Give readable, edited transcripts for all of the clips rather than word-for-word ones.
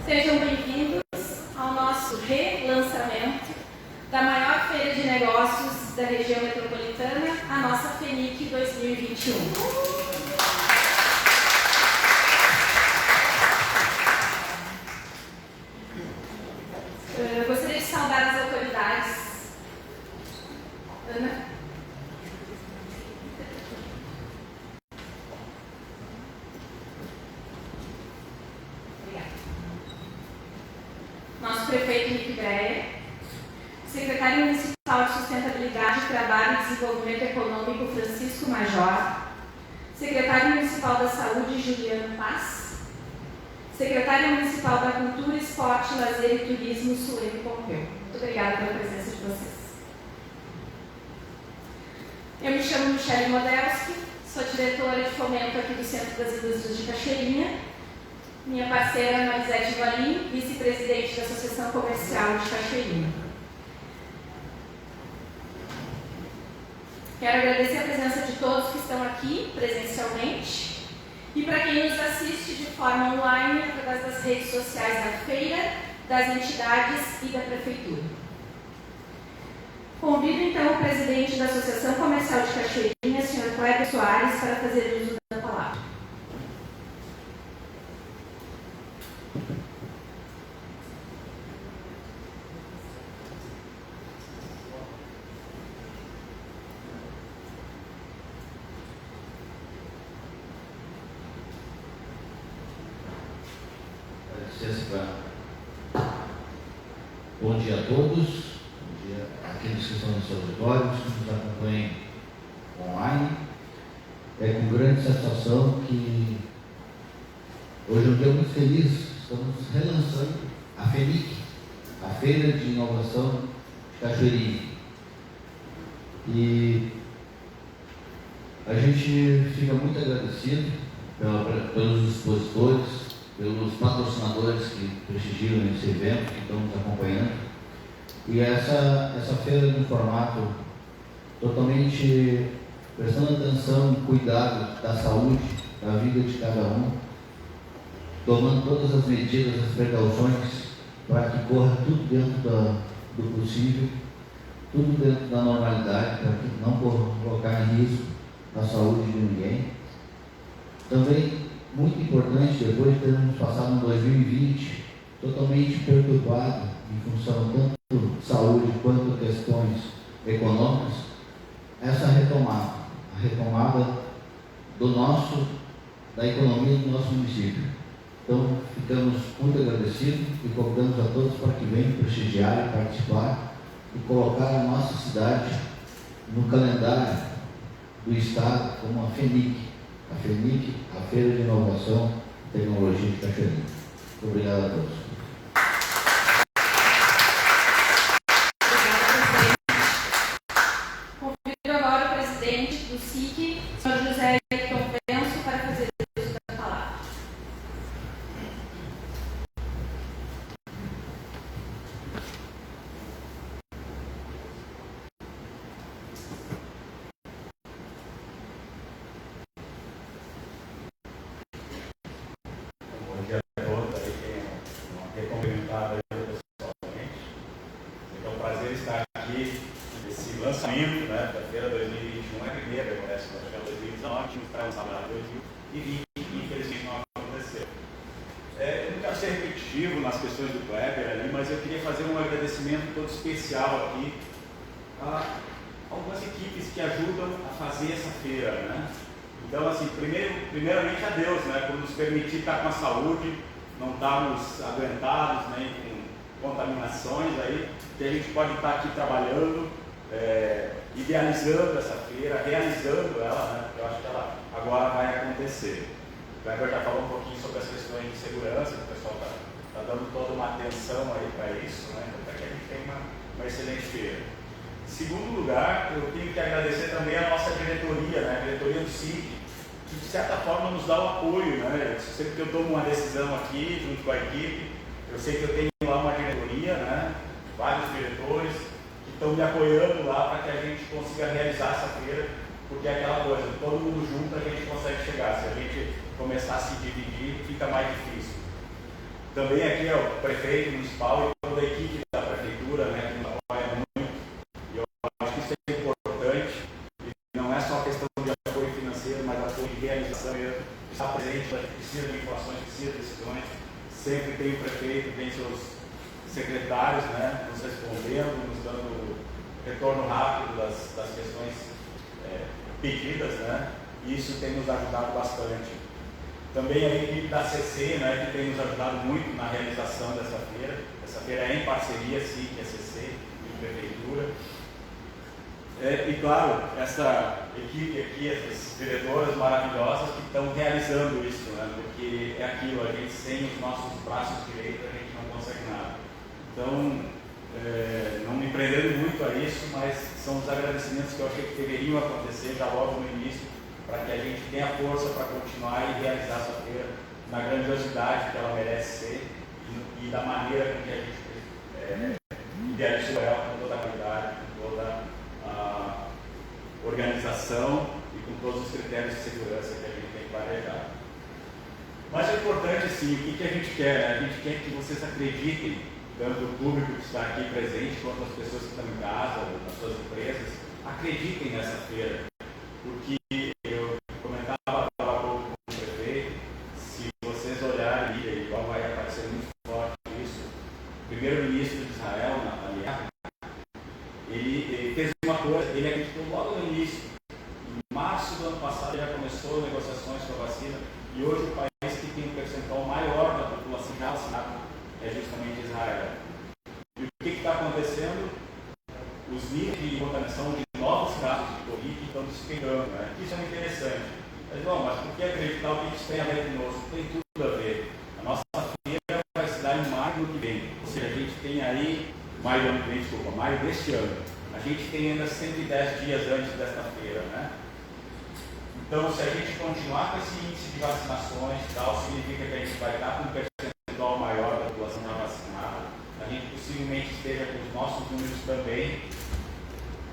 Sejam bem-vindos ao nosso relançamento da maior feira de negócios da região metropolitana, a nossa FENIC 2021. Eu gostaria de saudar as autoridades. Ana? Obrigada. Nosso prefeito Henrique Breyer, secretário municipal de Sustentabilidade, Trabalho e Desenvolvimento Econômico Francisco Major, secretário municipal da Saúde Juliano Paz, secretária municipal da Cultura, Esporte, Lazer e Turismo Sueli Pompeu. Muito obrigada pela presença de vocês. Eu me chamo Michele Modelski, sou diretora de fomento aqui do Centro das Indústrias de Cachoeirinha. Minha parceira Marisete Valim, vice-presidente da Associação Comercial de Cachoeirinha. Quero agradecer a presença de todos que estão aqui presencialmente e para quem nos assiste de forma online através das redes sociais da feira, das entidades e da prefeitura. Convido então o presidente da Associação Comercial de Cachoeirinha, Sr. Cléber Soares, para fazer uso da palavra. Bom dia a todos, bom dia àqueles que estão nos auditórios, que nos acompanham online. É com grande satisfação que hoje é um dia muito feliz, estamos relançando a FENIC, a Feira de Inovação de Cachoeirinha. E a gente fica muito agradecido pelos expositores, pelos patrocinadores que prestigiam esse evento, que estão nos acompanhando. E essa feira no formato totalmente prestando atenção e cuidado da saúde, da vida de cada um, tomando todas as medidas, as precauções para que corra tudo dentro do possível, tudo dentro da normalidade, para que não colocar em risco a saúde de ninguém. Também muito importante, depois de termos passado um 2020 totalmente perturbado em função tanto de saúde quanto questões econômicas, essa retomada, a retomada da economia do nosso município. Então, ficamos muito agradecidos e convidamos a todos para que venham prestigiar e participar e colocar a nossa cidade no calendário do Estado como a FENIC, a Feira de Inovação e Tecnologia de Cachoeirinha. Muito obrigado a todos. Convido agora o presidente do SIC, Sr. José Ayrton Venço, para fazer uso da palavra. Lançamento, né, da Feira 2021 é a primeira, acontece na Feira 2019, para lançar para 2020, infelizmente não aconteceu. Eu não quero ser repetitivo nas questões do Kleber ali, mas eu queria fazer um agradecimento todo especial aqui a algumas equipes que ajudam a fazer essa feira, né? Então, assim, primeiramente a Deus, né, por nos permitir estar com a saúde, não estarmos aguentados, né, com contaminações aí, que a gente pode estar aqui trabalhando, idealizando essa feira, realizando ela, né? Eu acho que ela agora vai acontecer. O Kleber já falou um pouquinho sobre as questões de segurança, que o pessoal está dando toda uma atenção aí para isso, né? Então, para que a gente tenha uma excelente feira. Em segundo lugar, eu tenho que agradecer também a nossa diretoria, né? A diretoria do SIC, que de certa forma nos dá o apoio, né? Sempre que eu tomo uma decisão aqui, junto com a equipe, eu sei que eu tenho lá uma diretoria, né? Vários diretores estão me apoiando lá para que a gente consiga realizar essa feira, porque é aquela coisa, todo mundo junto a gente consegue chegar. Se a gente começar a se dividir, fica mais difícil. Também aqui é o prefeito municipal e toda a equipe da prefeitura, né, que nos apoia muito. E eu acho que isso é importante. E não é só questão de apoio financeiro, mas apoio de realização mesmo. Estar presente, precisa de informações, precisa de decisões. Sempre tem o prefeito, tem seus secretários, né, nos respondendo, nos dando retorno rápido das questões pedidas, né, e isso tem nos ajudado bastante. Também a equipe da CC, né, que tem nos ajudado muito na realização dessa feira. Essa feira é em parceria, sim, com a CC e Prefeitura. E claro, essa equipe aqui, essas diretoras maravilhosas que estão realizando isso, né, porque é aquilo, a gente sem os nossos braços direitos, a gente não consegue nada. Então, não me prendendo muito a isso, mas são os agradecimentos que eu achei que deveriam acontecer já logo no início, para que a gente tenha força para continuar e realizar essa feira na grandiosidade que ela merece ser e da maneira com que a gente idealizou ela, com toda a qualidade, com toda a organização e com todos os critérios de segurança que a gente tem planejado. Mas é importante, sim, o que a gente quer? Né? A gente quer que vocês acreditem, tanto o público que está aqui presente, quanto as pessoas que estão em casa, nas suas empresas, acreditem nessa feira. Porque eu comentava agora há pouco com o prefeito, se vocês olharem, e igual vai aparecer muito forte isso, o primeiro-ministro de Israel, Netanyahu, ele fez uma coisa, ele acreditou logo no início. Em março do ano passado, ele já começou negociações com a vacina, e hoje o país que tem um percentual maior da população já vacinada é justamente Israel. E o que está acontecendo? Os níveis de contaminação de novos casos de Covid estão despencando, né? Isso é muito interessante. Mas, bom, mas por que acreditar o que isso tem a ver conosco? Tem tudo a ver. A nossa feira vai se dar em maio do que vem. Ou seja, a gente tem aí, maio deste ano. A gente tem ainda 110 dias antes desta feira, né? Então, se a gente continuar com esse índice de vacinações e tal, significa que a gente vai estar com um percentual maior da população já vacinada. A gente possivelmente esteja com os nossos números também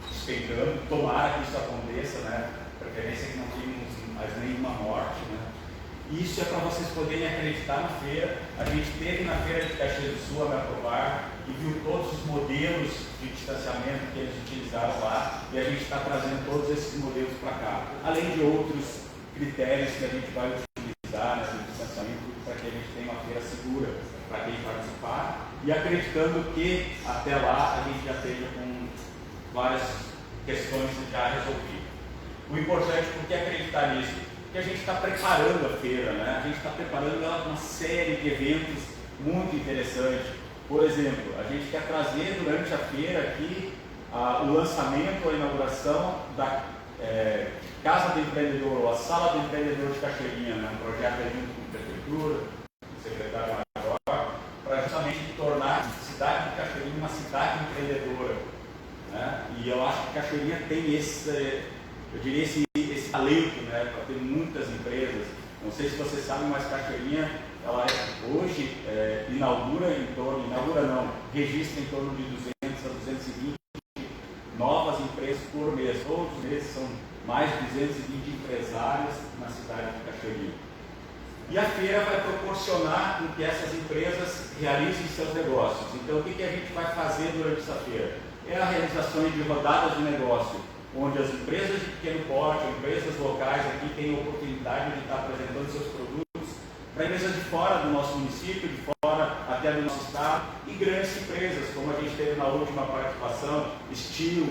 despencando. Tomara que isso aconteça, né? Preferência que não tenhamos mais nenhuma morte, né? Isso é para vocês poderem acreditar na feira. A gente esteve na feira de Caxias do Sul, a Metrobar, e viu todos os modelos de distanciamento que eles utilizaram lá, e a gente está trazendo todos esses modelos para cá, além de outros critérios que a gente vai utilizar nesse distanciamento, para que a gente tenha uma feira segura para quem participar, e acreditando que até lá a gente já esteja com várias questões já resolvidas. O importante, por que acreditar nisso? Que a gente está preparando a feira, né? A gente está preparando ela com uma série de eventos muito interessantes. Por exemplo, a gente quer trazer durante a feira aqui o lançamento, a inauguração da Casa do Empreendedor, ou a Sala do Empreendedor de Cachoeirinha, né? Um projeto junto com a Prefeitura, o secretário maior, para justamente tornar a cidade de Cachoeirinha uma cidade empreendedora, né? E eu acho que Cachoeirinha tem esse talento, né, para ter muitas empresas. Não sei se vocês sabem, mas Cachoeirinha, ela hoje registra em torno de 200 a 220 novas empresas por mês. Todos os meses são mais de 220 empresários na cidade de Cachoeirinha. E a feira vai proporcionar com que essas empresas realizem seus negócios. Então, o que a gente vai fazer durante essa feira? É a realização de rodadas de negócio, onde as empresas de pequeno porte, empresas locais aqui têm a oportunidade de estar apresentando seus produtos para empresas de fora do nosso município, de fora até do nosso estado, e grandes empresas, como a gente teve na última participação, Steel,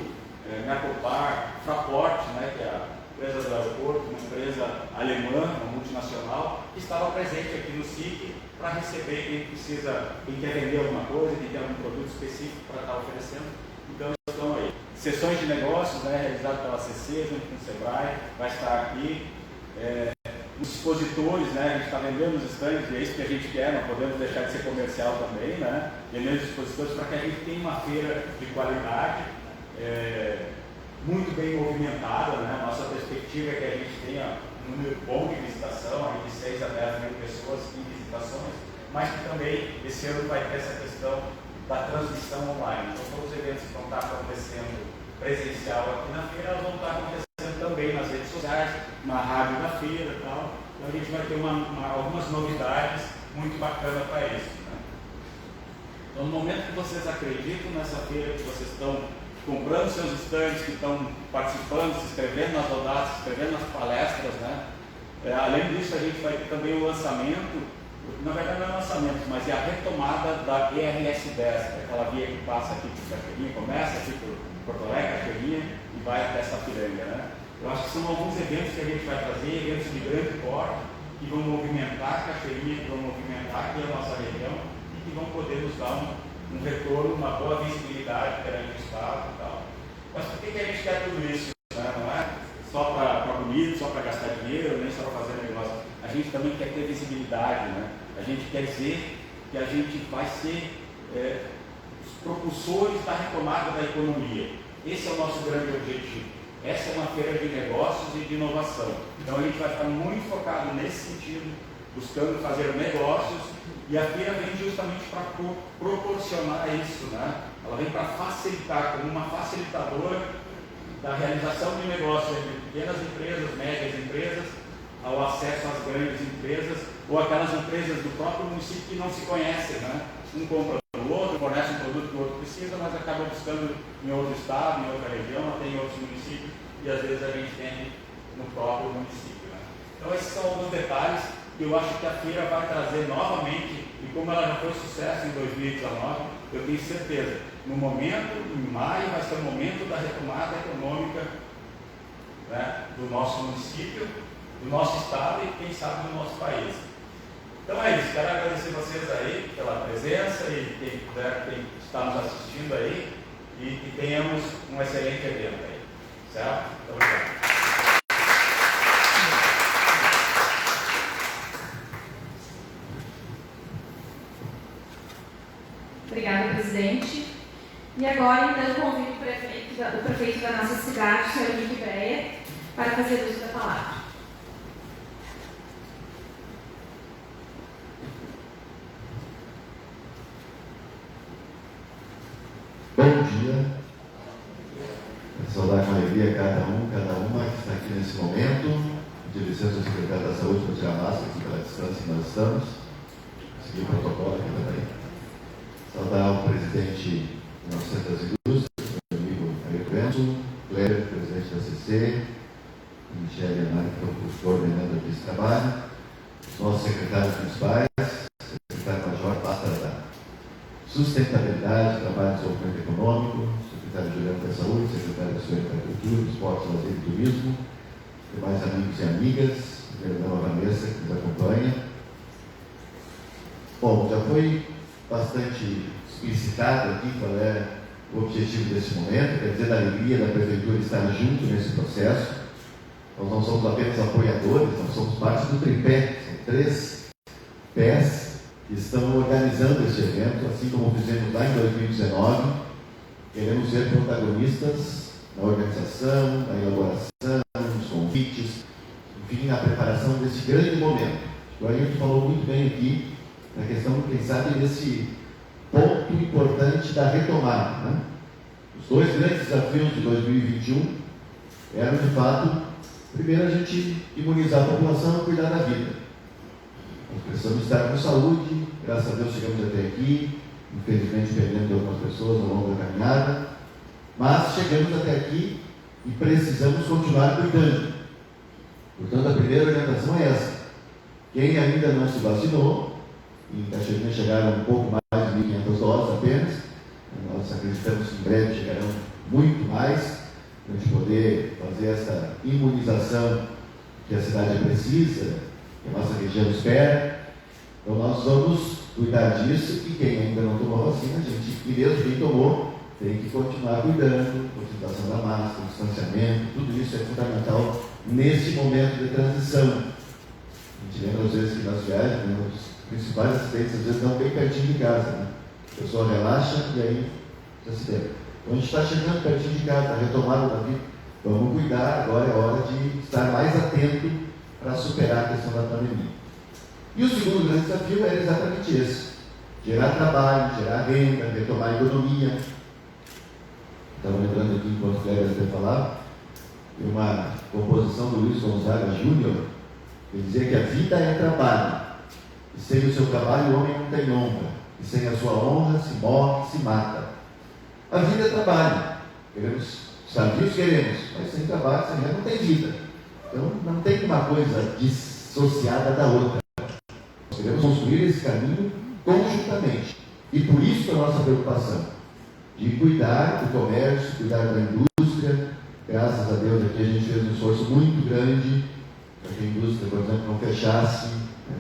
Mercopar, Fraport, né, que é a empresa do aeroporto, uma empresa alemã, uma multinacional, que estava presente aqui no SIC para receber quem quer vender alguma coisa, quem quer algum produto específico para estar oferecendo. Então, estão aí. Sessões de negócios, né, realizadas pela CC, junto com o Sebrae, vai estar aqui. Os expositores, né, a gente está vendendo os estandes, e é isso que a gente quer, não podemos deixar de ser comercial também, né, vendendo os expositores para que a gente tenha uma feira de qualidade, muito bem movimentada, né. Nossa perspectiva é que a gente tenha um número bom de visitação, aí de 6 a 10 mil pessoas em visitações, mas que também esse ano vai ter essa questão da transmissão online. Então, todos os eventos que vão estar acontecendo presencial aqui na feira, elas vão estar acontecendo também nas redes sociais, na rádio da feira e tal. Então, a gente vai ter algumas novidades muito bacana para isso. Né? Então, no momento que vocês acreditam nessa feira, que vocês estão comprando seus estandes, que estão participando, se inscrevendo nas rodadas, se inscrevendo nas palestras, né? Além disso, a gente vai ter também o lançamento, na verdade não é lançamento, mas é a retomada da ERS 10, aquela via que passa aqui por Cachoeirinha, começa aqui por Porto Alegre, Cachoeirinha, e vai até Sapiranga, né? Eu acho que são alguns eventos que a gente vai trazer, eventos de grande porte, que vão movimentar Cachoeirinha, que vão movimentar aqui a nossa região, e que vão poder nos dar um retorno, uma boa visibilidade perante o Estado e tal. Mas por que a gente quer tudo isso? Né? Não é só para bonito, só para gastar dinheiro, nem só para fazer negócio. A gente também quer ter visibilidade, né? A gente quer dizer que a gente vai ser os propulsores da retomada da economia. Esse é o nosso grande objetivo. Essa é uma feira de negócios e de inovação. Então a gente vai estar muito focado nesse sentido, buscando fazer negócios, e a feira vem justamente para proporcionar isso, né? Ela vem para facilitar, como uma facilitadora da realização de negócios entre pequenas empresas, médias empresas, ao acesso às grandes empresas, ou aquelas empresas do próprio município que não se conhecem, né? Um compra do outro, fornece um produto que o outro precisa, mas acaba buscando em outro estado, em outra região, até em outros municípios, e às vezes a gente tem no próprio município, né? Então esses são alguns detalhes que eu acho que a feira vai trazer novamente, e como ela já foi sucesso em 2019, eu tenho certeza, no momento, em maio, vai ser o momento da retomada econômica, né, do nosso município, do nosso estado e, quem sabe, do nosso país. Então é isso, quero agradecer vocês aí pela presença e quem puder, quem está nos assistindo aí, e que tenhamos um excelente evento aí, certo? Muito obrigado. Obrigada, presidente. E agora, então, convido o prefeito da nossa cidade, o senhor Henrique Breia, para fazer uso da palavra. Bom dia. Saudar com alegria cada uma que está aqui nesse momento. Pedir licença ao secretário da Saúde para tirar a máscara aqui pela distância que nós estamos. Seguir o protocolo aqui também. Saudar o presidente do nosso Centro das Indústrias, meu amigo Ailton Benzo, Cléber, presidente da CC, Michele Amari, que estão coordenando aqui esse trabalho, os nossos secretários municipais, secretário-major pasta da Sustentabilidade, Trabalho e Desenvolvimento Econômico, secretário Juliano da Saúde, secretário da Agricultura, Esportes, Lazer e Turismo, demais amigos e amigas, a vereadora Vanessa, que nos acompanha. Bom, já foi bastante explicitado aqui qual é o objetivo desse momento, quer dizer, da alegria da Prefeitura estar junto nesse processo. Nós não somos apenas apoiadores, nós somos parte do tripé, são 3 pés que estão organizando esse evento, assim como fizemos lá em 2019. Queremos ser protagonistas na organização, na elaboração, nos convites, enfim, na preparação desse grande momento. O Ailton falou muito bem aqui na questão, quem sabe, desse ponto importante da retomada, né? Os 2 grandes desafios de 2021 eram, de fato, primeiro a gente imunizar a população e cuidar da vida. Nós precisamos estar com saúde, graças a Deus chegamos até aqui, infelizmente perdendo algumas pessoas ao longo da caminhada, mas chegamos até aqui e precisamos continuar cuidando. Portanto, a primeira orientação é essa. Quem ainda não se vacinou, em Cachoeirinha chegaram um pouco mais de 1.500 doses apenas, nós acreditamos que em breve chegarão muito mais, para a gente poder fazer essa imunização que a cidade precisa, que a nossa região espera. Então nós vamos cuidar disso, e quem ainda não tomou a vacina, a gente, e mesmo quem tomou, tem que continuar cuidando, utilização da máscara, distanciamento, tudo isso é fundamental nesse momento de transição. A gente lembra às vezes que nas viagens, né, os principais acidentes às vezes estão bem pertinho de casa, né? A pessoa relaxa e aí se acidenta. Então a gente está chegando pertinho de casa, a retomada da vida. Vamos cuidar, agora é hora de estar mais atento para superar a questão da pandemia. E o segundo grande desafio era exatamente esse: gerar trabalho, gerar renda, retomar a economia. Estava lembrando aqui, enquanto o Cléber até falava, de uma composição do Luiz Gonzaga Júnior, que dizia que a vida é trabalho, E sem o seu trabalho, o homem não tem honra. E sem a sua honra, se morre, se mata. A vida é trabalho. Queremos estar vivos, queremos. Mas sem trabalho, sem renda, não tem vida. Então, não tem uma coisa dissociada da outra. Nós queremos construir esse caminho conjuntamente. E por isso a nossa preocupação de cuidar do comércio, cuidar da indústria. Graças a Deus aqui a gente fez um esforço muito grande para que a indústria, por exemplo, não fechasse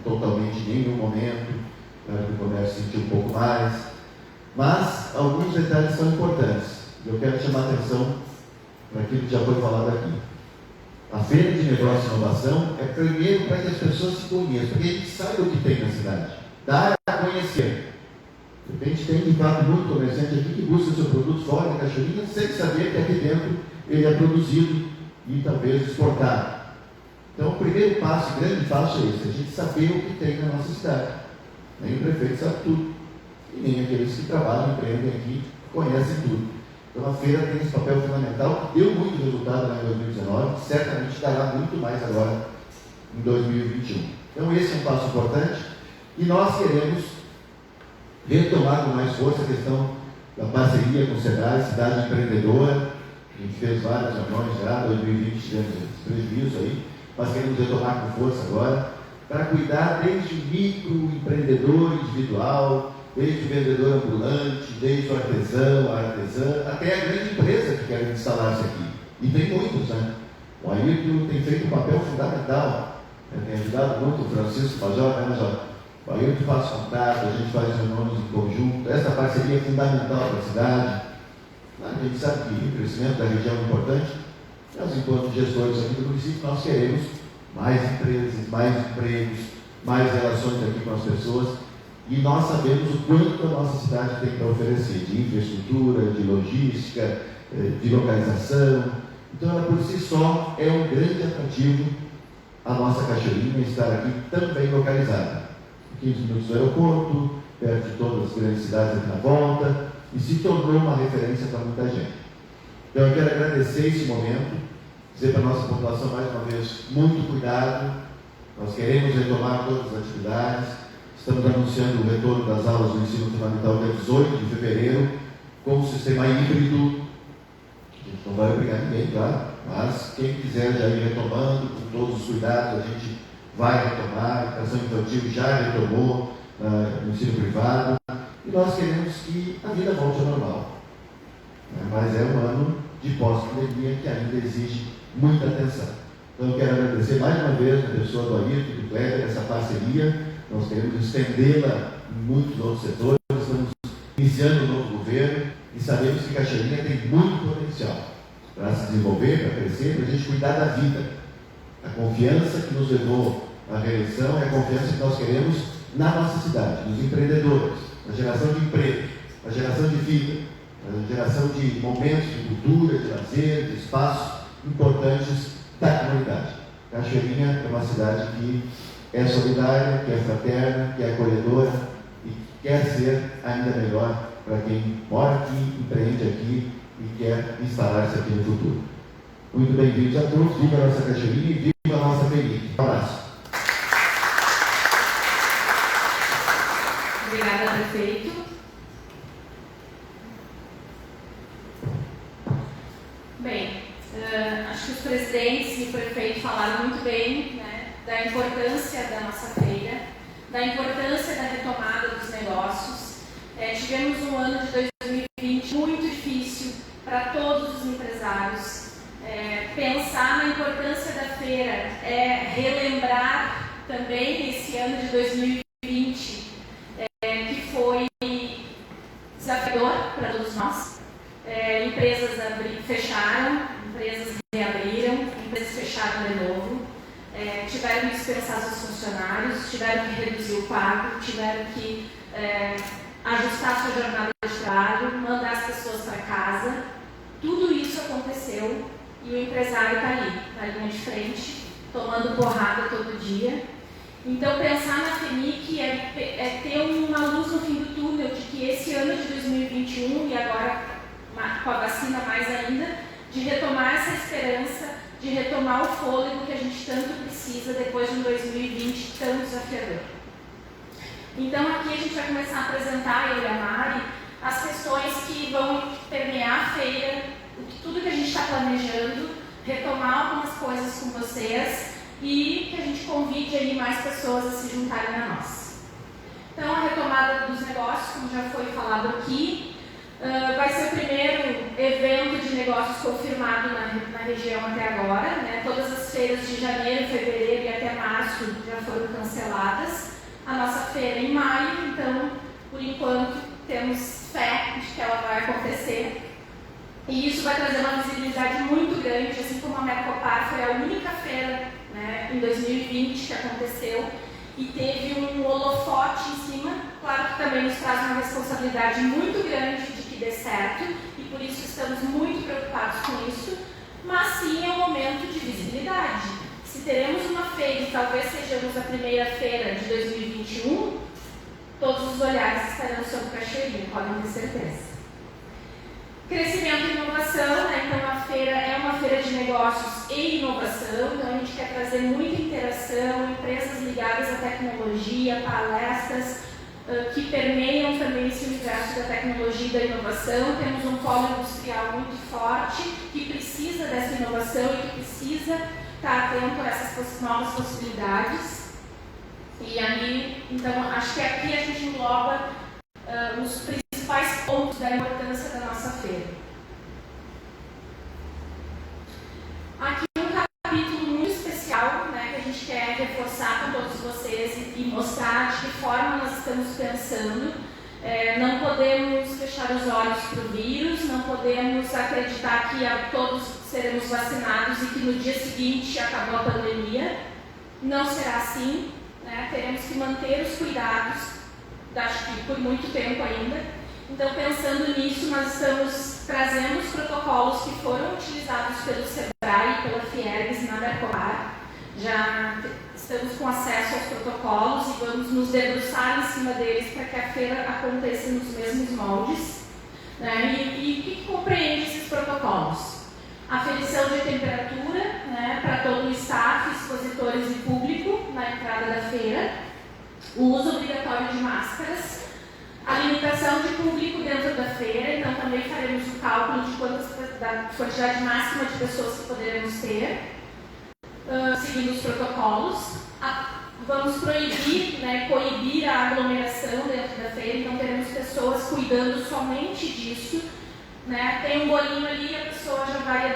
totalmente em nenhum momento, para que o comércio sentir um pouco mais. Mas alguns detalhes são importantes. Eu quero chamar a atenção para aquilo que já foi falado aqui. A Feira de Negócio e Inovação é primeiro para que as pessoas se conheçam, para que a gente saiba o que tem na cidade, dar a conhecer. De repente tem de fato muito comerciante aqui que busca seu produto fora da Cachoeirinha sem saber que aqui dentro ele é produzido e talvez exportado. Então o primeiro passo, o grande passo é esse, a gente saber o que tem na nossa cidade. Nem o prefeito sabe tudo, e nem aqueles que trabalham, empreendem aqui, conhecem tudo. Então a feira tem esse papel fundamental, deu muito resultado lá em 2019, certamente dará muito mais agora em 2021. Então esse é um passo importante, e nós queremos retomar com mais força a questão da parceria com o Sebrae, Cidade Empreendedora. A gente fez várias reuniões já, 2020 tivemos esse prejuízo aí, mas queremos retomar com força agora, para cuidar desde o microempreendedor individual, desde o vendedor ambulante, desde o artesão, a artesã, até a grande empresa que quer instalar-se aqui. E tem muitos, né? O Ayrton tem feito um papel fundamental, tem ajudado muito o Francisco Major, né, Major? O Ayrton faz contato, a gente faz reuniões em conjunto, essa parceria é fundamental para a cidade. A gente sabe que o crescimento da região é importante, nós, enquanto gestores aqui do município, nós queremos mais empresas, mais empregos, mais relações aqui com as pessoas, e nós sabemos o quanto a nossa cidade tem para oferecer de infraestrutura, de logística, de localização. Então ela por si só é um grande atrativo a nossa Cachoeirinha estar aqui também localizada. 15 minutos do aeroporto, perto de todas as grandes cidades aqui na volta, e se tornou uma referência para muita gente. Então eu quero agradecer esse momento, dizer para a nossa população mais uma vez, muito cuidado, nós queremos retomar todas as atividades, estamos anunciando o retorno das aulas do ensino fundamental dia 18 de fevereiro, com o sistema híbrido. A gente não vai obrigar ninguém, claro, mas quem quiser já ir retomando, com todos os cuidados, a gente vai retomar, a educação infantil já retomou no ensino privado, e nós queremos que a vida volte ao normal. Mas é um ano de pós-pandemia que ainda exige muita atenção. Então eu quero agradecer mais uma vez a pessoa do Ayrton e do Kleber, essa parceria, nós queremos estendê-la em muitos outros setores, estamos iniciando um novo governo e sabemos que Cachoeirinha tem muito potencial para se desenvolver, para crescer, para a gente cuidar da vida. A confiança que nos levou à reeleição é a confiança que nós queremos na nossa cidade, nos empreendedores, na geração de emprego, na geração de vida, na geração de momentos de cultura, de lazer, de espaços importantes da comunidade. Cachoeirinha é uma cidade que é solidária, que é fraterna, que é acolhedora e quer ser ainda melhor para quem mora aqui, empreende aqui e quer instalar-se aqui no futuro. Muito bem-vindos a todos, viva a nossa Cachoeirinha e viva a nossa Felipe. Um abraço. Obrigada, prefeito. Bem, acho que os presidentes e o prefeito falaram muito bem, né, da importância da nossa feira, da importância da retomada dos negócios. Tivemos um ano de 2020 muito difícil para todos os empresários. Pensar na importância da feira é relembrar também esse ano de 2020, que foi desafiador para todos nós. Empresas fecharam, empresas reabriram, empresas fecharam de novo, tiveram que dispensar seus funcionários, tiveram que reduzir o pago, tiveram que ajustar sua jornada de trabalho, mandar as pessoas para casa. Tudo isso aconteceu e o empresário está ali, na linha de frente, tomando porrada todo dia. Então, pensar na FENIC é ter uma luz no fim do túnel de que esse ano de 2021, e agora com a vacina mais ainda, de retomar essa esperança, de retomar o fôlego que a gente tanto precisa depois de um 2020 tão desafiador. Então aqui a gente vai começar a apresentar, eu e a Mari, as questões que vão permear a feira, tudo que a gente está planejando, retomar algumas coisas com vocês e que a gente convide aí mais pessoas a se juntarem a nós. Então a retomada dos negócios, como já foi falado aqui, vai ser o primeiro evento de negócios confirmado na região até agora, né? Todas as feiras de janeiro, fevereiro e até março já foram canceladas. A nossa feira em maio, então, por enquanto, temos fé de que ela vai acontecer. E isso vai trazer uma visibilidade muito grande, assim como a Mercopar foi a única feira, né, em 2020 que aconteceu e teve um holofote em cima. Claro que também nos traz uma responsabilidade muito grande de que dê certo e por isso estamos muito preocupados com isso, mas sim é um momento de visibilidade. Se teremos uma feira e talvez sejamos a primeira feira de 2021, todos os olhares estarão sobre Cachoeirinha, podem ter certeza. Crescimento e inovação, né? Então a feira é uma feira de negócios e inovação, então a gente quer trazer muita interação, empresas ligadas à tecnologia, palestras que permeiam também esse universo da tecnologia e da inovação. Temos um polo industrial muito forte que precisa dessa inovação e que precisa estar atento a essas novas possibilidades. E aí, então, acho que aqui a gente engloba os principais pontos da importância da nossa feira. Aqui um capítulo muito especial, né, que a gente quer reforçar com todos vocês e mostrar de que forma nós estamos pensando. Não podemos fechar os olhos para o vírus, não podemos acreditar que todos seremos vacinados e que no dia seguinte acabou a pandemia. Não será assim, né? Teremos que manter os cuidados, acho que por muito tempo ainda. Então, pensando nisso, nós estamos trazendo os protocolos que foram utilizados pelo SEBRAE e pela Fiergs na Mercopar. Já estamos com acesso aos protocolos e vamos nos debruçar em cima deles para que a feira aconteça nos mesmos moldes, né? E o que compreende esses protocolos? Aferição de temperatura, né, para todo o staff, expositores e público na entrada da feira, o uso obrigatório de máscaras, a limitação de público dentro da feira, então também faremos o cálculo da quantidade máxima de pessoas que poderemos ter, seguindo os protocolos. Vamos proibir, né, coibir a aglomeração dentro da feira, então teremos pessoas cuidando somente disso, né? Tem um bolinho ali, a pessoa já vai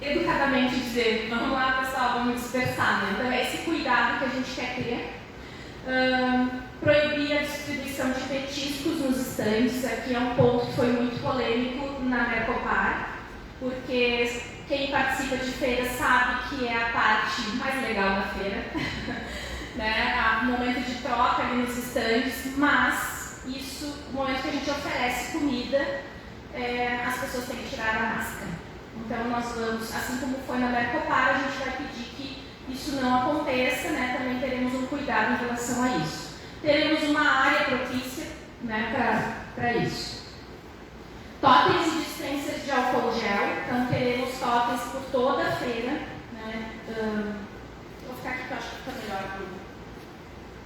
educadamente dizer, vamos lá pessoal, vamos dispersar, né? Então é esse cuidado que a gente quer ter. Proibir a distribuição de petiscos nos estandes, aqui é um ponto que foi muito polêmico na Mercopar, porque quem participa de feira sabe que é a parte mais legal da feira, né? Há um momento de troca ali nos estandes, mas isso, no momento que a gente oferece comida, as pessoas têm que tirar a máscara. Então nós vamos, assim como foi na Mercopar, a gente vai pedir que isso não aconteça, né? Também teremos um cuidado em relação a isso. Teremos uma área propícia, né, para isso. Totens e dispensas de álcool gel, então teremos totens por toda a feira, né? Vou ficar aqui que eu acho que fica melhor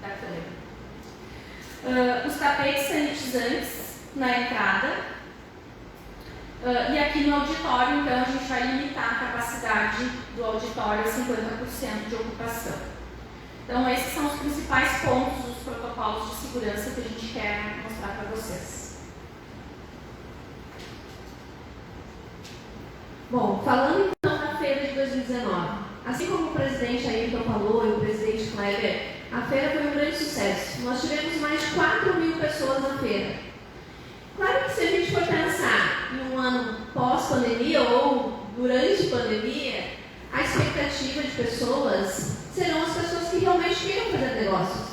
da câmera. Os tapetes sanitizantes na entrada. E aqui no auditório, então, a gente vai limitar a capacidade do auditório a 50% de ocupação. Então, esses são os principais pontos dos protocolos de segurança que a gente quer mostrar para vocês. Bom, falando então da feira de 2019, assim como o presidente Ayrton falou e o presidente Kleber, a feira foi um grande sucesso. Nós tivemos mais de 4.000 pessoas na feira. Claro que se a gente for pensar em um ano pós-pandemia ou durante a pandemia, a expectativa de pessoas serão as pessoas que realmente queiram fazer negócios.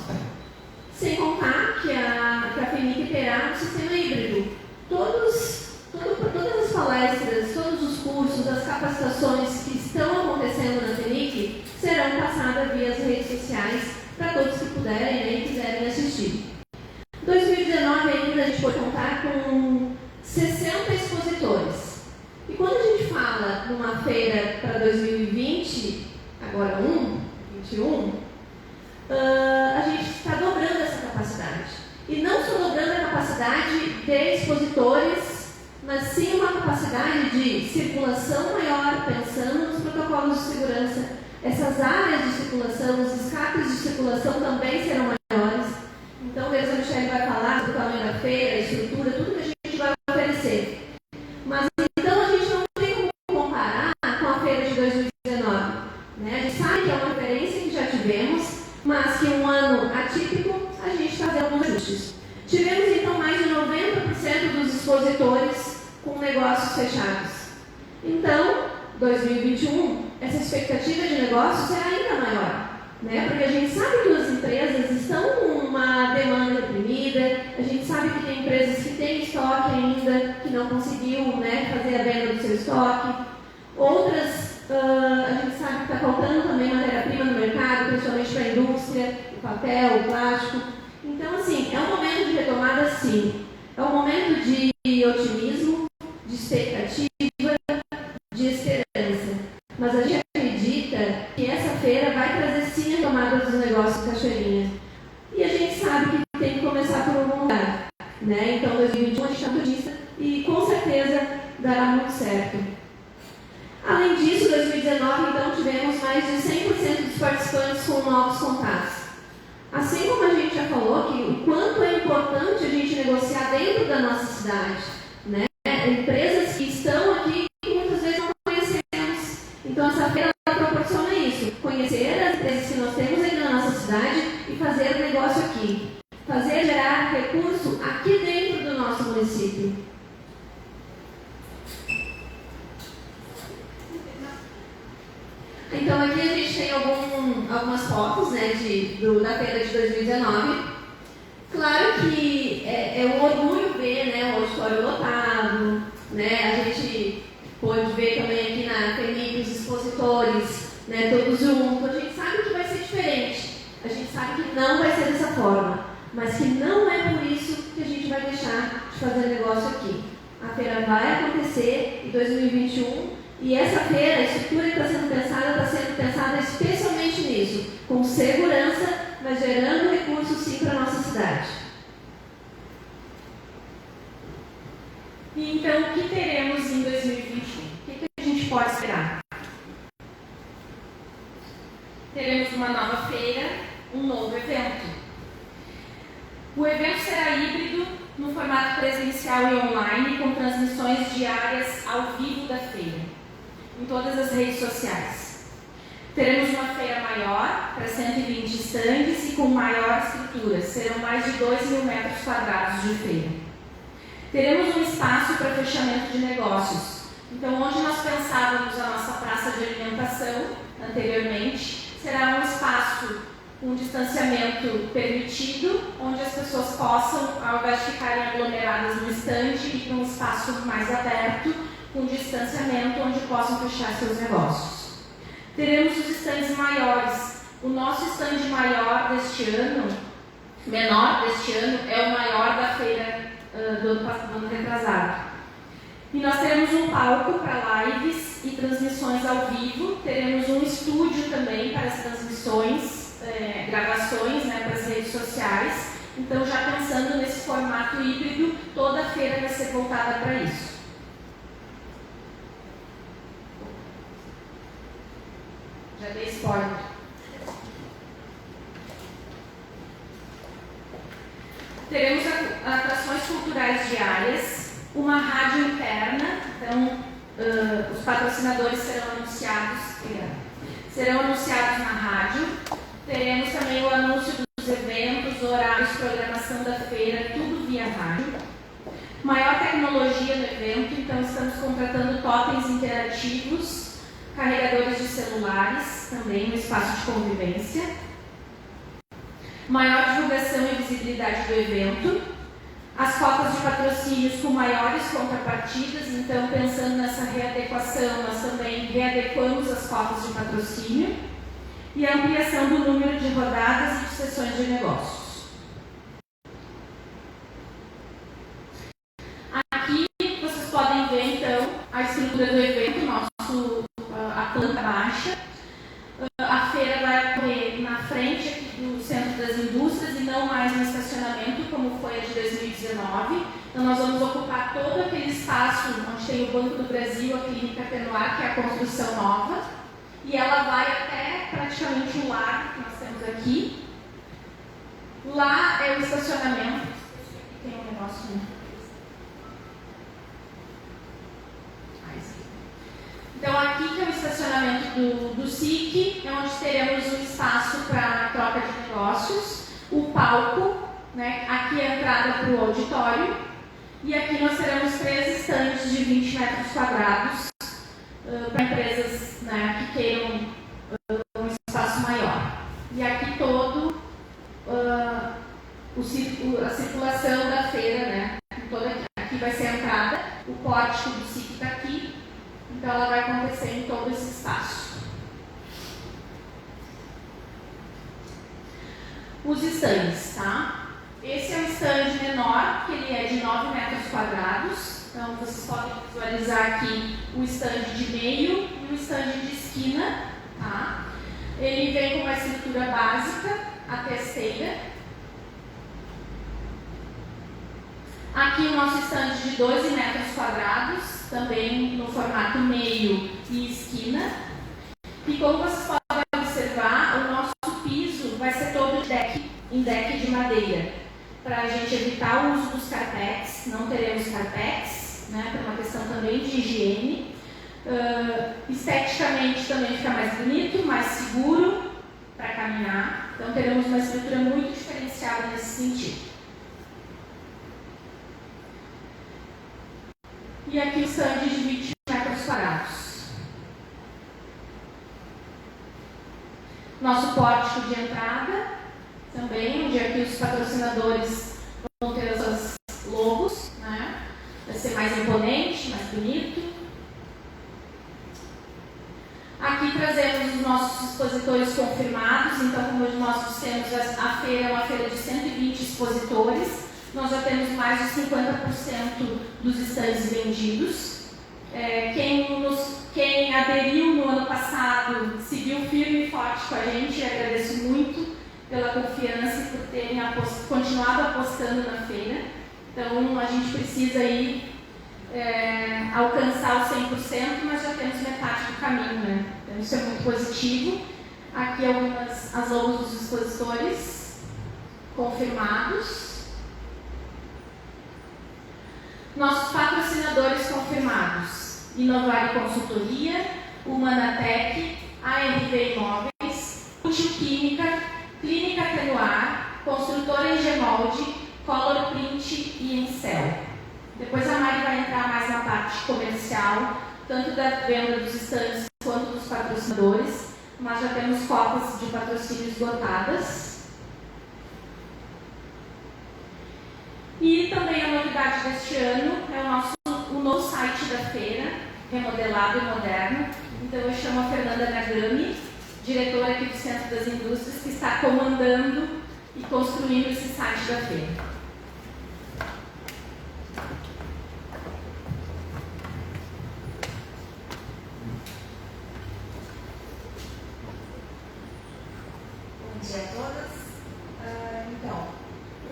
Sem contar que a FENIC terá um sistema híbrido. Todas as palestras, todos os cursos, as capacitações que estão acontecendo na FENIC serão passadas via as redes sociais para todos que puderem e quiserem assistir. Em 2019 ainda a gente pode contar com 60 expositores. E quando a gente fala numa feira para 2020, agora 21, de expositores, mas sim uma capacidade de circulação maior, pensando nos protocolos de segurança. Essas áreas de circulação, os escapes de circulação também serão maiores. Então, a Michele vai falar do tamanho da feira, a estrutura, tudo que a gente vai oferecer. Mas, então, a gente não tem como comparar com a feira de 2019. Né? A gente sabe que é uma referência que já tivemos, mas que um ano atípico, a gente está fazendo alguns ajustes. Tivemos, então, mais de 90% dos expositores com negócios fechados. Então, 2021, essa expectativa de negócio será ainda maior, né? Porque a gente sabe que as empresas estão com uma demanda reprimida, a gente sabe que tem empresas que têm estoque ainda, que não conseguiu, né, fazer a venda do seu estoque. Outras, a gente sabe que está faltando também matéria-prima no mercado, principalmente para a indústria, o papel, o plástico. Então, assim, é um momento de retomada, sim. É um momento de otimismo, de expectativa, de esperança. Mas a gente acredita que essa feira vai trazer sim a retomada dos negócios de Cachoeirinha. E a gente sabe que tem que começar por algum lugar. Né? Então, 2021 a gente está otimista e com certeza dará muito certo. Além disso, 2019, então, tivemos mais de 100% dos participantes com novos contatos. Assim como a gente já falou, que o quanto é importante a gente negociar dentro da nossa cidade, né? Empresas que estão aqui que muitas vezes não conhecemos. Então, essa feira proporciona isso, conhecer as empresas que nós temos aqui na nossa cidade e fazer negócio aqui. Fazer gerar recurso aqui dentro do nosso município. Então, aqui a gente tem algumas fotos, né, da feira de 2019. Claro que é um orgulho ver, né, o auditório lotado, né, a gente pode ver também aqui na FEMIG os expositores, né, todos juntos. A gente sabe que vai ser diferente, a gente sabe que não vai ser dessa forma, mas que não é por isso que a gente vai deixar de fazer negócio aqui. A feira vai acontecer em 2021. E essa feira, a estrutura que está sendo pensada especialmente nisso, com segurança, mas gerando recursos sim para a nossa cidade. E então, o que teremos em 2021? O que a gente pode esperar? Teremos uma nova feira, um novo evento. O evento será híbrido, no formato presencial e online, com transmissões diárias ao vivo da feira, em todas as redes sociais. Teremos uma feira maior, para 120 estandes e com maior estrutura. Serão mais de 2.000 metros quadrados de feira. Teremos um espaço para fechamento de negócios. Então, onde nós pensávamos a nossa praça de alimentação anteriormente, será um espaço com distanciamento permitido, onde as pessoas possam, ao invés de ficarem aglomeradas no estande, ir para um espaço mais aberto, com distanciamento, onde possam fechar seus negócios. Teremos os estandes maiores. O nosso estande menor deste ano, é o maior da feira do ano retrasado. E nós teremos um palco para lives e transmissões ao vivo. Teremos um estúdio também para as transmissões, gravações, né, para as redes sociais. Então, já pensando nesse formato híbrido, toda a feira vai ser voltada para isso. Já dei spoiler. Teremos atrações culturais diárias, uma rádio interna, então os patrocinadores serão anunciados na rádio. Teremos também o anúncio dos eventos, horários, programação da feira, tudo via rádio. Maior tecnologia no evento, então estamos contratando totens interativos, carregadores de celulares, também no espaço de convivência. Maior divulgação e visibilidade do evento. As cotas de patrocínios com maiores contrapartidas, então pensando nessa readequação, nós também readequamos as cotas de patrocínio. E a ampliação do número de rodadas e de sessões de negócios. Aqui vocês podem ver, então, a estrutura do evento, a planta baixa. A feira vai ocorrer na frente aqui do Centro das Indústrias e não mais no estacionamento, como foi a de 2019. Então, nós vamos ocupar todo aquele espaço onde tem o Banco do Brasil, a Clínica Tenoir, que é a construção nova, e ela vai até praticamente o lago que nós temos aqui. Lá é o estacionamento. Tem um negócio, né? Então, aqui que é o estacionamento do SIC, é onde teremos um espaço para troca de negócios, o palco, né? Aqui é a entrada para o auditório, e aqui nós teremos 3 estandes de 20 metros quadrados para empresas, né, que queiram um espaço maior. E aqui todo a circulação da feira, né? Aqui vai ser a entrada, o pórtico do SIC está aqui, então ela vai acontecer em todo esse espaço. Os estandes, tá? Esse é um stand menor, que ele é de 9 metros quadrados. Então, vocês podem visualizar aqui o stand de meio e o stand de esquina, tá? Ele vem com uma estrutura básica, a testeira. Aqui o nosso stand de 12 metros quadrados, também no formato meio e esquina. E como vocês podem observar, o nosso piso vai ser todo em deck de madeira, para a gente evitar o uso dos carpetes. Não teremos carpetes, né, por uma questão também de higiene. Esteticamente também fica mais bonito, mais seguro para caminhar. Então teremos uma estrutura muito diferenciada nesse sentido. E aqui o stand de 20 metros quadrados. Nosso pórtico de entrada também, onde aqui os patrocinadores vão ter os seus logos, né? Vai ser mais imponente, mais bonito. Aqui trazemos os nossos expositores confirmados. Então, como nós temos a feira, é uma feira de 120 expositores, nós já temos mais de 50% dos estandes vendidos. Quem aderiu no ano passado seguiu firme e forte com a gente, agradeço muito pela confiança e por terem continuado apostando na feira. Então, a gente precisa aí alcançar o 100%, mas já temos metade do caminho, né? Então, isso é muito positivo. Aqui as logos dos expositores confirmados. Nossos patrocinadores confirmados: Inovar e Consultoria, Humanatec, AMV Imóveis, Útil Química, Clínica Tenoir, Construtora Engemolde, Color Print e Encel. Depois a Mari vai entrar mais na parte comercial, tanto da venda dos estandes quanto dos patrocinadores, mas já temos cotas de patrocínio esgotadas. E também a novidade deste ano é o novo site da feira, remodelado e moderno. Então eu chamo a Fernanda Nagami, diretora aqui do Centro das Indústrias, que está comandando e construindo esse site da feira. Bom dia a todos. Então,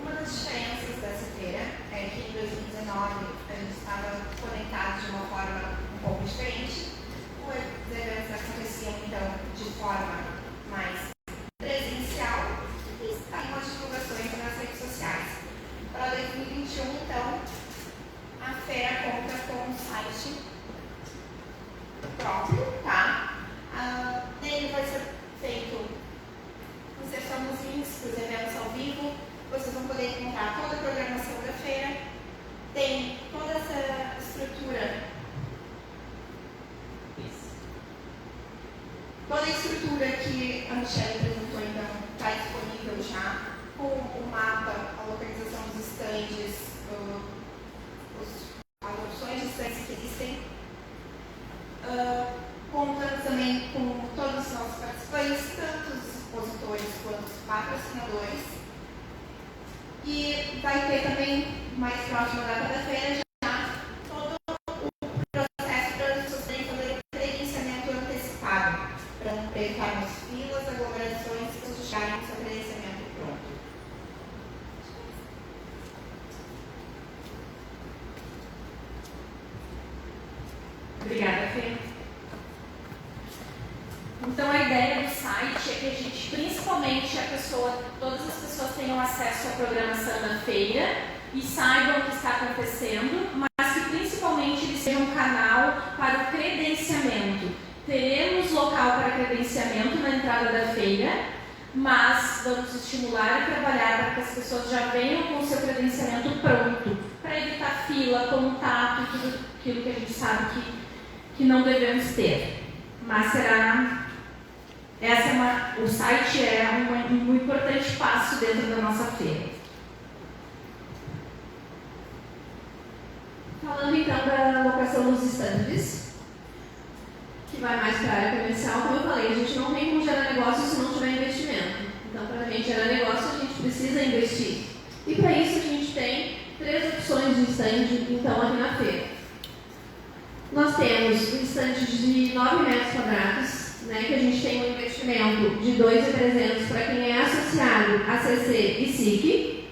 uma das diferenças dessa feira é que em 2019 a gente estava conectado de uma forma um pouco diferente. Os eventos aconteciam então de forma mais presencial e saíam as divulgações nas redes sociais. Para 2021, então, a feira conta com um site próprio, tá? Nele vai ser feito inserçamos links para os eventos ao vivo, vocês vão poder encontrar toda a programação da feira, tem toda essa estrutura, toda a estrutura que a Michelle apresentou, então, está disponível já, com o mapa, a localização dos estandes, as opções de estandes que existem. Contando também com todos os nossos participantes, tanto os expositores quanto os patrocinadores. E vai ter também, mais próximo da data da feira, já todo o processo para as pessoas poderem fazer o credenciamento antecipado, para não evitarmos filas, aglomerações, e vocês chegarem com o seu credenciamento pronto. acesso à programação da feira e saibam o que está acontecendo, mas que principalmente ele seja um canal para o credenciamento. Teremos local para credenciamento na entrada da feira, mas vamos estimular e trabalhar para que as pessoas já venham com o seu credenciamento pronto, para evitar fila, contato e tudo aquilo que a gente sabe que não devemos ter. Mas será... o site é um importante passo dentro da nossa feira. Falando então da locação dos estandes, que vai mais para a área comercial, como eu falei, a gente não tem como gerar negócio se não tiver investimento. Então, para a gente gerar negócio, a gente precisa investir. E para isso, a gente tem 3 opções de stand, então, aqui na feira. Nós temos o stand de 9 metros quadrados, né, que a gente tem um investimento de 2.300 para quem é associado a CC e SIC.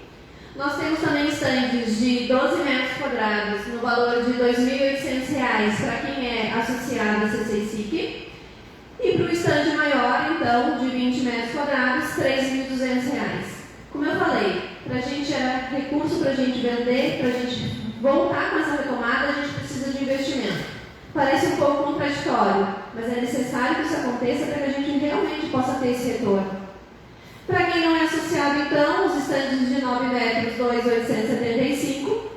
Nós temos também stands de 12 metros quadrados no valor de R$ 2.800 para quem é associado a CC e SIC. E para o stand maior, então, de 20 metros quadrados, R$ 3.200. Como eu falei, para a gente gerar recurso, para a gente vender, para a gente voltar com essa retomada, a gente precisa de investimento. Parece um pouco contraditório, mas é necessário que isso aconteça para que a gente realmente possa ter esse retorno. Para quem não é associado, então, os estandes de 9 metros, 2.875,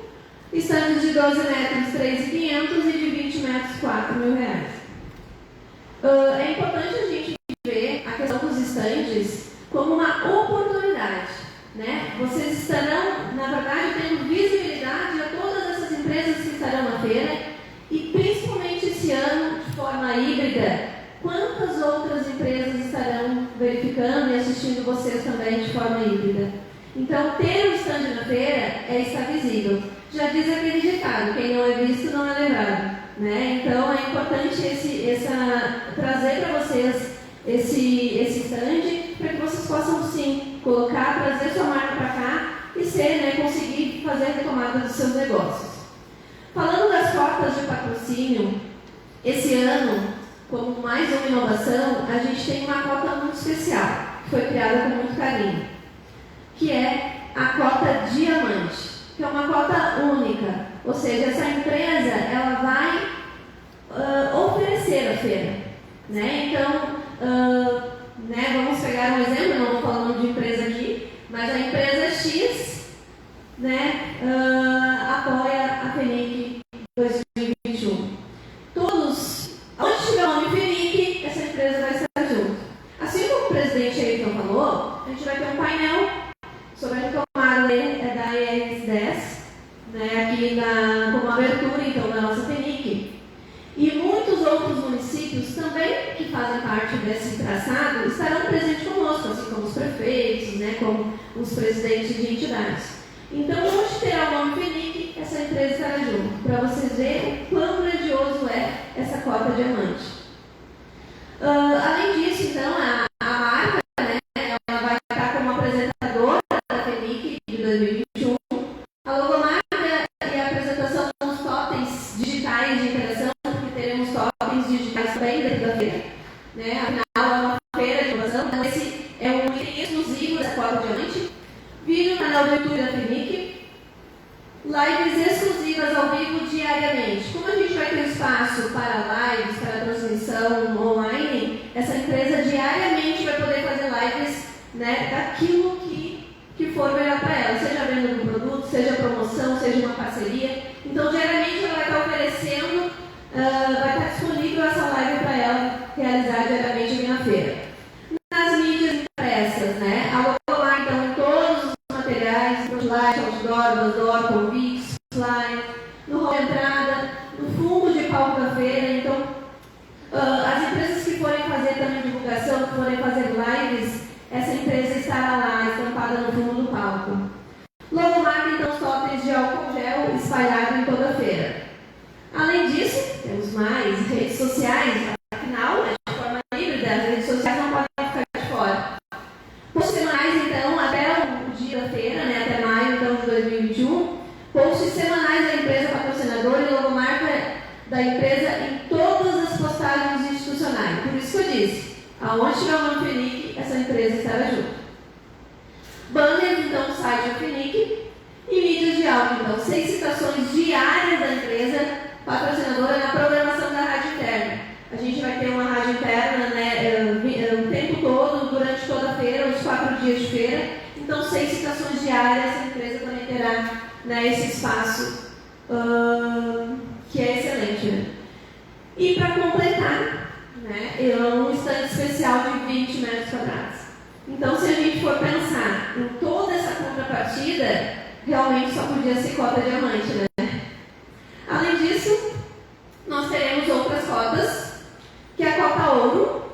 estandes de 12 metros, 3.500 e de 20 metros, R$ 4.000. É importante a gente ver a questão dos estandes como uma oportunidade, né? Vocês estarão, na verdade, tendo visibilidade a todas essas empresas que estarão na feira. E principalmente esse ano, de forma híbrida, quantas outras empresas estarão verificando e assistindo vocês também de forma híbrida? Então, ter um stand na feira é estar visível. Já diz aquele ditado, quem não é visto não é lembrado. Né? Então, é importante trazer para vocês esse stand, para que vocês possam, sim, trazer sua marca para cá e conseguir fazer a retomada dos seus negócios. Falando das cotas de patrocínio, esse ano, como mais uma inovação, a gente tem uma cota muito especial, que foi criada com muito carinho, que é a cota Diamante, que é uma cota única, ou seja, essa empresa ela vai oferecer a feira. Né? Então, vamos pegar um exemplo, não vou falar o nome de empresa aqui, mas a empresa X apoia a FENIC 2021. Onde tiver o nome FENIC, essa empresa vai estar junto. Assim como o presidente Ayrton falou, a gente vai ter um painel sobre a retomada da ERS 10, aqui como abertura então, da nossa FENIC. E muitos outros municípios também que fazem parte desse traçado estarão presentes conosco, assim como os prefeitos, como os presidentes de entidades. Então, onde terá o nome FENIC, essa empresa estará junto, para vocês verem o quão grandioso é essa cota Diamante. Além disso, então, a marca, ela vai estar como apresentadora da FENIC de 2021. A logomarca e a apresentação dos totens digitais de interação, porque teremos totens digitais também dentro da feira. Afinal, é uma feira de inovação, então esse é um item exclusivo da cota Diamante. Vídeo no canal do YouTube da FENIC, lives exclusivas ao vivo diariamente. Como a gente vai ter espaço para lives, para transmissão online, essa empresa diariamente vai poder fazer lives daquilo que for melhor para ela, seja a venda de um produto, seja promoção, seja uma parceria. Então, diariamente ela vai estar oferecendo, vai estar disponível essa live para ela realizar diariamente aqui na feira. Nas mídias impressas, a logomarca, então, em todos os materiais, slide, outdoor, convites, slide, no hall de entrada, no fundo de palco da feira. Então, as empresas que forem fazer também divulgação, que forem fazer lives, essa empresa estará lá, estampada no fundo do palco. Logomarca, então, os totens de álcool gel espalhado em toda a feira. Além disso, temos mais redes sociais, afinal, de forma híbrida, as redes sociais não podem ficar de fora. Posts semanais, então, até o dia da feira, até maio então, de 2021, posts semanais da empresa patrocinadora e logomarca da empresa em todas as postagens institucionais. Por isso que eu disse, aonde tiver o nome FENIC, essa empresa estará junto. Banners, então, site da FINIC e mídias de áudio. Então, 6 citações diárias da empresa patrocinadora na programação da rádio interna. A gente vai ter uma rádio interna, né, o tempo todo, durante toda a feira, os 4 dias de feira. Então, 6 citações diárias, a empresa também terá, né, esse espaço que é excelente. Né? E para completar, né, um estande especial de 20 metros quadrados. Então, se a gente for pensar em toda essa contrapartida, realmente só podia ser cota diamante, né? Além disso, nós teremos outras cotas, que é a cota ouro.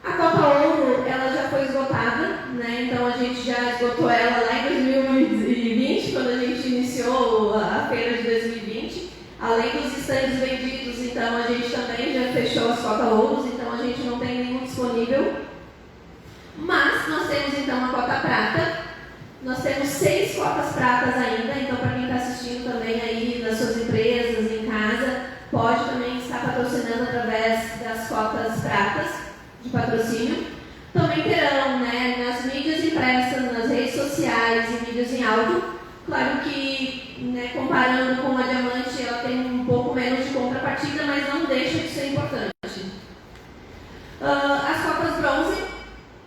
A cota ouro, ela já foi esgotada, né? Então a gente já esgotou ela lá em 2020, quando a gente iniciou a feira de 2020. Além dos estandes vendidos, então a gente também já fechou as cotas ouros, então a gente não tem nenhum disponível. Mas nós temos então a cota prata. Nós temos 6 cotas pratas ainda, então para quem está assistindo também aí nas suas empresas, em casa, pode também estar patrocinando através das cotas pratas de patrocínio. Também terão, né, nas mídias impressas, nas redes sociais e mídias em áudio. Claro que, né, comparando com a diamante, ela tem um pouco menos de contrapartida, mas não deixa de ser importante. As cotas bronze,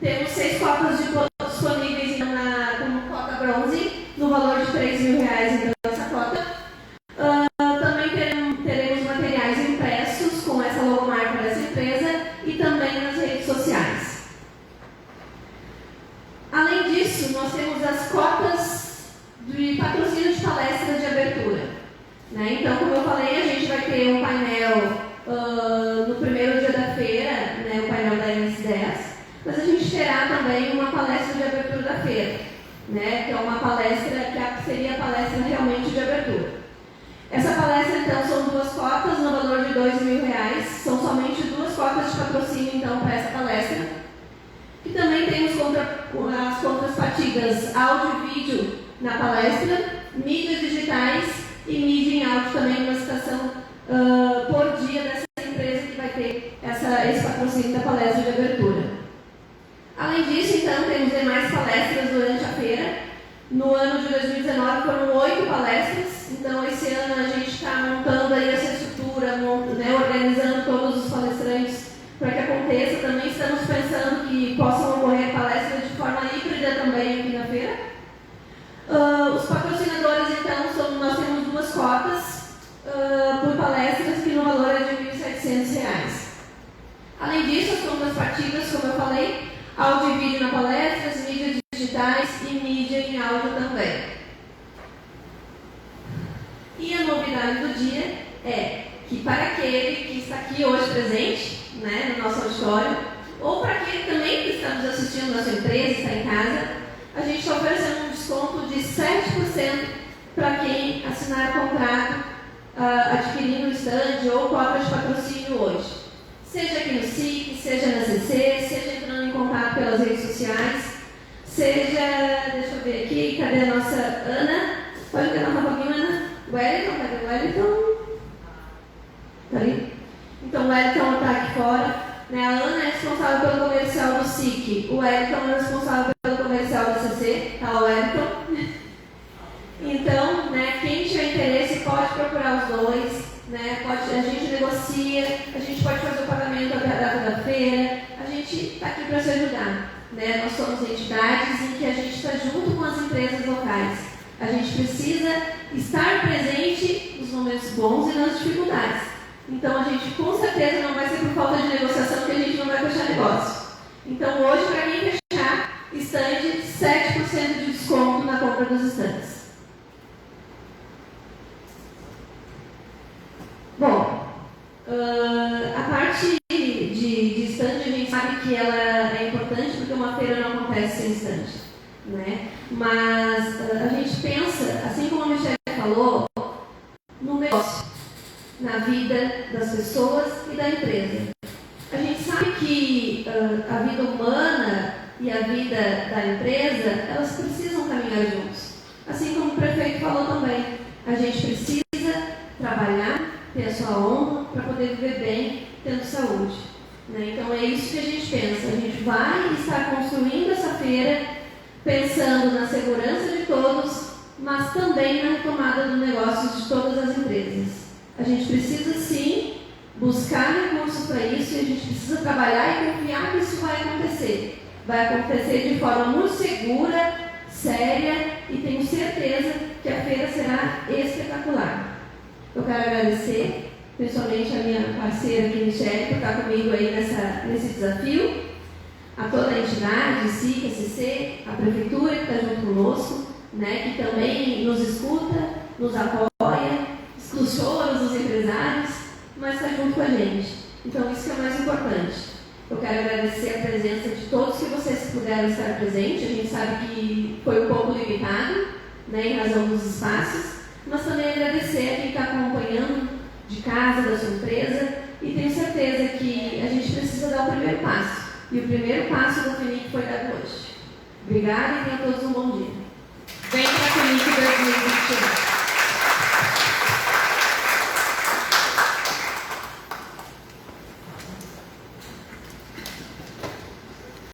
temos 6 cotas disponíveis como cota bronze, no valor de R$3.000, então, essa cota. Também teremos materiais impressos com essa logomarca dessa empresa e também nas redes sociais. Além disso, nós temos as cotas de patrocínio de palestras de abertura. Né? Então, como eu falei, a gente vai ter um painel no primeiro dia da feira, né, o painel da MS10, mas a gente terá também uma palestra de abertura da feira, né, que é uma palestra que seria a palestra realmente de abertura. Essa palestra, então, são 2 cotas no valor de R$2.000, são somente 2 cotas de patrocínio, então, para essa palestra. E também temos as contrapartidas áudio e vídeo na palestra, mídias digitais e mídia em áudio também, uma citação por dia dessa empresa que vai ter esse patrocínio da palestra de abertura. Além disso, então, temos demais palestras durante a feira. No ano de 2019 foram 8 palestras, então esse ano a gente está montando aí essa estrutura, né, organizando todos os palestrantes para que aconteça. Também estamos pensando que possam ocorrer palestras de forma híbrida também aqui na feira. Os patrocinadores, então, nós temos 2 cotas por palestras, que no valor é de R$1.700. Além disso, as contrapartidas, como eu falei, áudio e vídeo na palestra, as mídias digitais e mídia em áudio também. E a novidade do dia é que para aquele que está aqui hoje presente, né, no nosso auditório, ou para aquele também que está nos assistindo na sua empresa, está em casa, a gente está oferecendo um desconto de 7% para quem assinar contrato adquirindo o stand ou cota de patrocínio hoje. Seja aqui no SIC, seja na CC, seja entrando em contato pelas redes sociais, seja, deixa eu ver aqui, cadê a nossa Ana? Pode pegar uma pouquinho, Ana? Wellington, cadê o Wellington? Tá ali? Então o Wellington está aqui fora. Né? A Ana é responsável pelo comercial do SIC, o Wellington é responsável pelo comercial da CC, tá o Wellington? Então, né, quem tiver interesse pode procurar os dois, né, a gente negocia, a gente pode fazer o pagamento até a data da feira, a gente está aqui para se ajudar. Né? Nós somos entidades em que a gente está junto com as empresas locais. A gente precisa estar presente nos momentos bons e nas dificuldades. Então, a gente com certeza não vai ser por falta de negociação que a gente não vai fechar negócio. Então, hoje, para quem fechar, stand 7% de desconto na compra dos stands. Bom, a parte de stand, a gente sabe que ela é importante porque uma feira não acontece sem stand, né? Mas a gente pensa, assim como a Michelle falou, no negócio, na vida das pessoas e da empresa. A gente sabe que a vida humana e a vida da empresa, elas precisam caminhar juntos. Assim como o prefeito falou também, a gente precisa trabalhar, ter a sua honra para poder viver bem, tendo saúde. Né? Então é isso que a gente pensa. A gente vai estar construindo essa feira pensando na segurança de todos, mas também na retomada do negócio de todas as empresas. A gente precisa sim buscar recursos para isso e a gente precisa trabalhar e confiar que isso vai acontecer. Vai acontecer de forma muito segura, séria e tenho certeza que a feira será espetacular. Eu quero agradecer, principalmente a minha parceira aqui, Michele, por estar comigo aí nesse desafio, a toda a entidade, SIC, SCC, a Prefeitura que está junto conosco, né, que também nos escuta, nos apoia, escuta os choros dos empresários, mas está junto com a gente. Então, isso que é o mais importante. Eu quero agradecer a presença de todos que vocês puderam estar presentes. A gente sabe que foi um pouco limitado, né, em razão dos espaços, mas também agradecer a quem está acompanhando de casa, da sua empresa, e tenho certeza que a gente precisa dar o primeiro passo. E o primeiro passo da FENIC foi dado hoje. Obrigada e tenham todos um bom dia.